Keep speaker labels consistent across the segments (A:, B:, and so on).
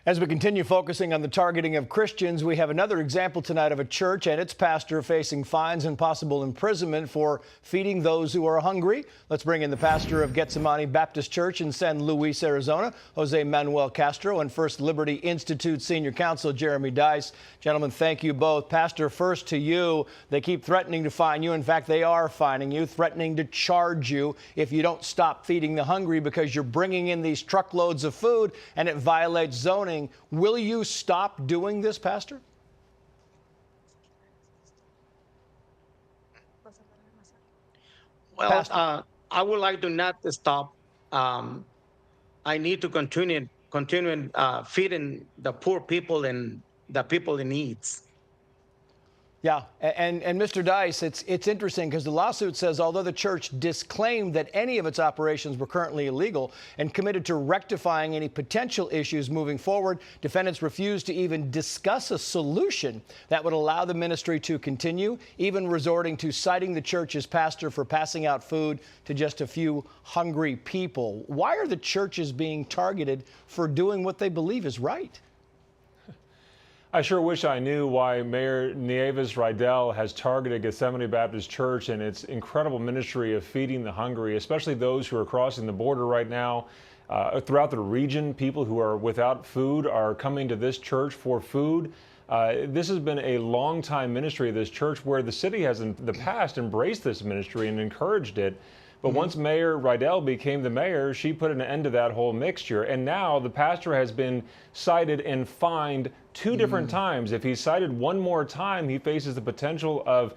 A: As we continue focusing on the targeting of Christians, we have another example tonight of a church and its pastor facing fines and possible imprisonment for feeding those who are hungry. Let's bring in the pastor of Gethsemani Baptist Church in San Luis, Arizona, Jose Manuel Castro, and First Liberty Institute Senior Counsel Jeremy Dice. Gentlemen, thank you both. Pastor, first to you. They keep threatening to fine you. In fact, they are fining you, threatening to charge you if you don't stop feeding the hungry because you're bringing in these truckloads of food and it violates zoning. Will you stop doing this, Pastor?
B: Well,
A: Pastor.
B: I would like to not stop. I need to continue feeding the poor people and the people in needs.
A: Yeah, and Mr. Dice, it's interesting because the lawsuit says although the church disclaimed that any of its operations were currently illegal and committed to rectifying any potential issues moving forward, defendants refused to even discuss a solution that would allow the ministry to continue, even resorting to citing the church's pastor for passing out food to just a few hungry people. Why are the churches being targeted for doing what they believe is right?
C: I sure wish I knew why Mayor Nieves Rydell has targeted Gethsemani Baptist Church and its incredible ministry of feeding the hungry, especially those who are crossing the border right now. Throughout the region, people who are without food are coming to this church for food. This has been a long-time ministry of this church where the city has in the past embraced this ministry and encouraged it. But once Mayor Rydell became the mayor, she put an end to that whole mixture. And now the pastor has been cited and fined two different times. If he's cited one more time, he faces the potential of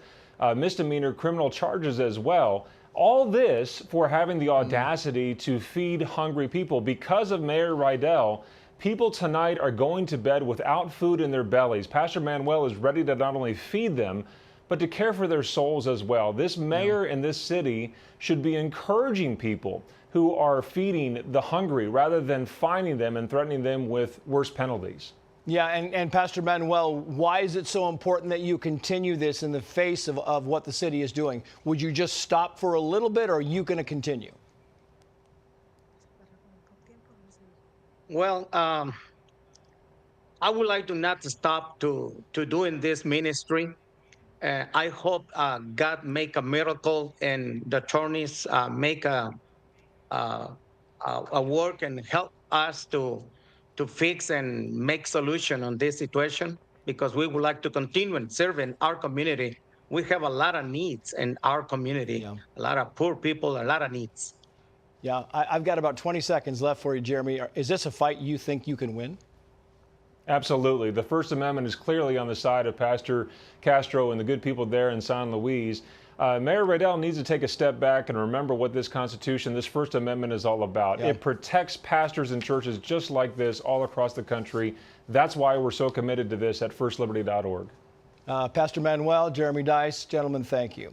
C: misdemeanor criminal charges as well. All this for having the audacity to feed hungry people. Because of Mayor Rydell, people tonight are going to bed without food in their bellies. Pastor Manuel is ready to not only feed them, but to care for their souls as well. This mayor in this city should be encouraging people who are feeding the hungry rather than fining them and threatening them with worse penalties.
A: Yeah, and Pastor Manuel, why is it so important that you continue this in the face of what the city is doing? Would you just stop for a little bit, or are you going to continue?
B: Well, I would like to not stop to doing this ministry. I hope God make a miracle and the attorneys make a work and help us to fix and make solution on this situation, because we would like to continue and serving our community. We have a lot of needs in our community, a lot of poor people, a lot of needs.
A: Yeah, I've got about 20 seconds left for you, Jeremy. Is this a fight you think you can win?
C: Absolutely. The First Amendment is clearly on the side of Pastor Castro and the good people there in San Luis. Mayor Rydell needs to take a step back and remember what this Constitution, this First Amendment is all about. It protects pastors and churches just like this all across the country. That's why we're so committed to this at firstliberty.org.
A: Pastor Manuel, Jeremy Dice, gentlemen, thank you.